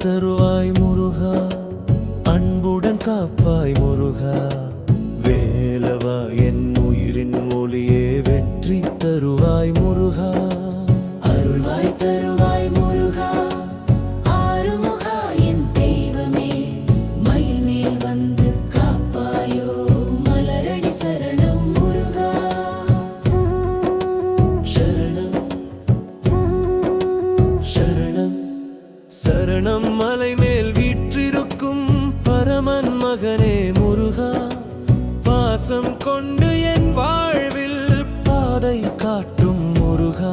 தருவாய் முருகா, அன்புடன் காப்பாய் முருகா. வேலவா என் உயிரின் ஒளியே, வெற்றி தருவாய் முருகா. அருள்வாய் தருவாய் முருகா, ஆறுமுகா என் தெய்வமே. மயில் மேல் வந்து காப்பாயோ, மலரடி சரணம் முருகா. சரணம் சரணம் சரணம். மலை மேல் வீற்றிருக்கும் பரமன் மகனே முருகா, பாசம் கொண்டு என் வாழ்வில் பாதை காட்டும் முருகா.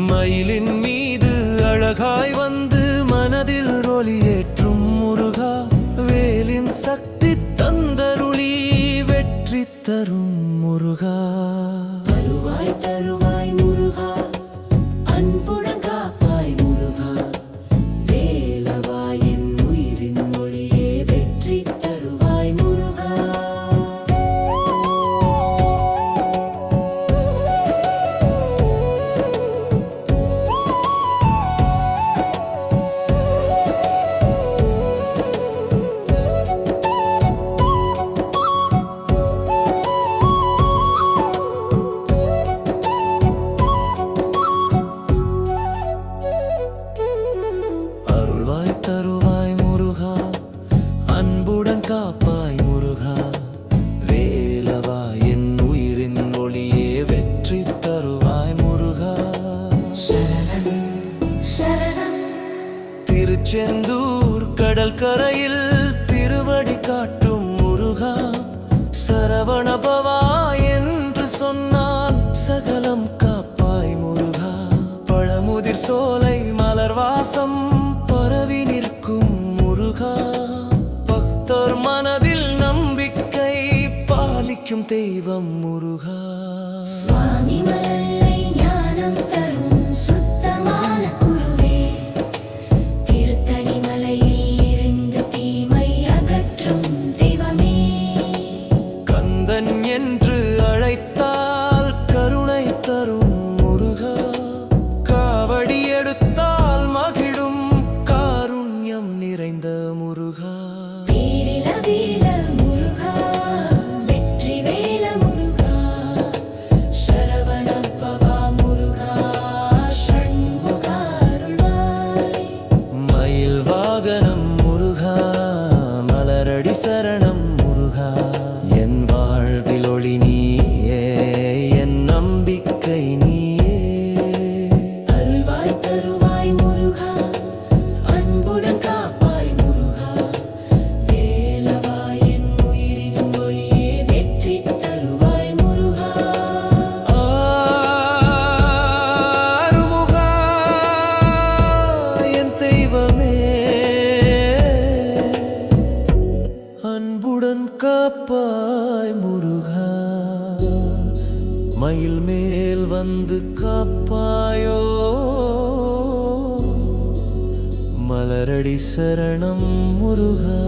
மயிலின் மீது அழகாய் வந்து மனதில் ஒளியேற்றும் முருகா. வேலின் சக்தி தந்தருளி வெற்றி தரும் முருகா. அருள்வாய் தருவாய் முருகா, அன்புடன் காப்பாய் முருகா. வேலவா என் உயிரின் ஒளியே, வெற்றி தருவாய் முருகா. அருள்வாய் தருவாய் முருகா, அன்புடன் காப்பாய் முருகா. வேலவா என் உயிரின் ஒளியே, வெற்றி தருவாய் முருகா. சரணம் சரணம். திருச்செந்தூர் கடல் கரையில் திருவடி காட்டும் முருகா. சரவணபவா என்று சொன்னால் சகலம் காப்பாய் முருகா. பழமுதிர் சோலை மலர் வாசம் பரவி நிற்கும் முருகா. பக்தர் மனதில் நம்பிக்கை பாலிக்கும் தெய்வம் முருகா. சுவாமி மலலை ஞானம் தரும் சுத்தமான குருவே. திருத்தணி மலையில் இருந்து தீமை அகற்றும் தெய்வமே. கந்தன் என்று அழைத்தால் கருணை தரும் முருகா. காவடி எடுத்தால் மகிழும் காருண்யம் நிறைந்த முருகா. வீரில வீல முருகா, வெற்றி வேல முருகா. சரவண பவா முருகா, ஷண்முகா அருள்வாய். மயில் வாகனம் முருகா, மலரடி சரணம் முருகா. என் வாழ்வில் ஒளி நீயே, என் நம்பிக்கை நீயே. அருள்வாய் தருவாய் முருகா, அன்புடன் காப்பாய் முருகா. வேலவா என் உயிரின் ஒளியே, வெற்றி தருவாய் முருகா. ஆறுமுகா என் தெய்வமே, அன்புடன் காப்பாய் முருகா. மயில் மேல் வந்து காப்பாயோ, மலரடி சரணம் முருகா.